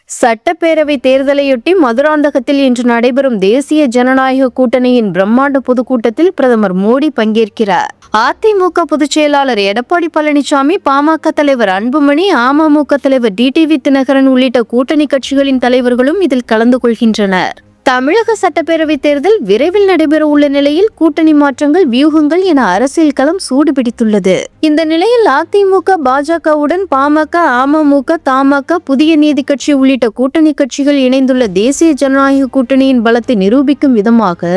சட்டப்பேரவை தேர்தலையொட்டி மதுராந்தகத்தில் இன்று நடைபெறும் தேசிய ஜனநாயக கூட்டணியின் பிரம்மாண்ட பொதுக்கூட்டத்தில் பிரதமர் மோடி பங்கேற்கிறார். அதிமுக பொதுச் செயலாளர் எடப்பாடி பழனிசாமி, பாமக தலைவர் அன்புமணி, அமமுக தலைவர் டிடிவி தினகரன் உள்ளிட்ட கூட்டணி கட்சிகளின் தலைவர்களும் இதில் கலந்து கொள்கின்றனர். தமிழக சட்டப்பேரவை தேர்தல் விரைவில் நடைபெற உள்ள நிலையில் கூட்டணி மாற்றங்கள், வியூகங்கள் என அரசியல் களம் சூடுபிடித்துள்ளது. இந்த நிலையில் அதிமுக, பாஜகவுடன் பாமக, அமமுக, தமாக, புதிய நீதி கட்சி உள்ளிட்ட கூட்டணி கட்சிகள் இணைந்துள்ள தேசிய ஜனநாயக கூட்டணியின் பலத்தை நிரூபிக்கும் விதமாக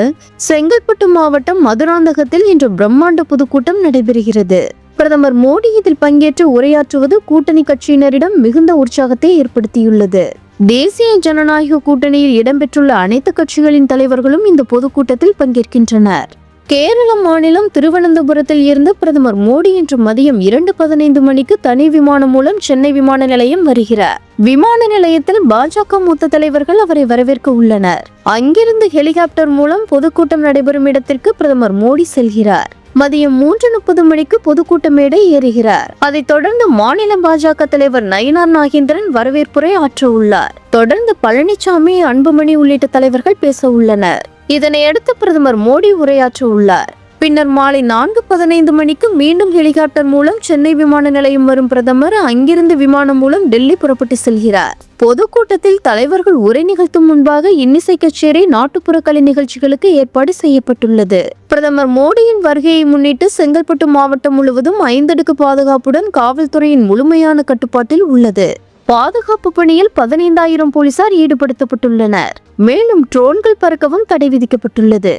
செங்கல்பட்டு மாவட்டம் மதுராந்தகத்தில் இன்று பிரம்மாண்ட பொதுக்கூட்டம் நடைபெறுகிறது. பிரதமர் மோடி இதில் பங்கேற்று உரையாற்றுவது கூட்டணி கட்சியினரிடம் மிகுந்த உற்சாகத்தை ஏற்படுத்தியுள்ளது. தேசிய ஜனநாயக கூட்டணியில் இடம்பெற்றுள்ள அனைத்து கட்சிகளின் தலைவர்களும் இந்த பொதுக்கூட்டத்தில் பங்கேற்கின்றனர். கேரள மாநிலம் திருவனந்தபுரத்தில் இருந்து பிரதமர் மோடி இன்று மதியம் 2:15 மணிக்கு தனி விமானம் மூலம் சென்னை விமான நிலையம் வருகிறார். விமான நிலையத்தில் பாஜக மூத்த தலைவர்கள் அவரை வரவேற்க உள்ளனர். அங்கிருந்து ஹெலிகாப்டர் மூலம் பொதுக்கூட்டம் நடைபெறும் இடத்திற்கு பிரதமர் மோடி செல்கிறார். மதியம் 3:30 மணிக்கு பொதுக்கூட்ட மேடை ஏறுகிறார். அதைத் தொடர்ந்து மாநில பாஜக தலைவர் நயினார் நாகேந்திரன் வரவேற்புரை ஆற்ற உள்ளார். தொடர்ந்து பழனிசாமி, அன்புமணி உள்ளிட்ட தலைவர்கள் பேச உள்ளனர். இதனையடுத்து பிரதமர் மோடி உரையாற்ற உள்ளார். பின்னர் மாலை 4:15 மணிக்கு மீண்டும் ஹெலிகாப்டர் மூலம் சென்னை விமான நிலையம் வரும் பிரதமர் அங்கிருந்து விமானம் மூலம் டெல்லி புறப்பட்டு செல்கிறார். பொதுக்கூட்டத்தில் தலைவர்கள் உரை நிகழ்த்தும் முன்பாக இன்னிசை கச்சேரி, நாட்டுப்புற கலை நிகழ்ச்சிகளுக்கு ஏற்பாடு செய்யப்பட்டுள்ளது. பிரதமர் மோடியின் வருகையை முன்னிட்டு செங்கல்பட்டு மாவட்டம் முழுவதும் 5 அடுக்கு பாதுகாப்புடன் காவல்துறையின் முழுமையான கட்டுப்பாட்டில் உள்ளது. பாதுகாப்பு பணியில் 15,000 போலீசார் ஈடுபடுத்தப்பட்டுள்ளனர். மேலும் ட்ரோன்கள் பறக்கவும் தடை விதிக்கப்பட்டுள்ளது.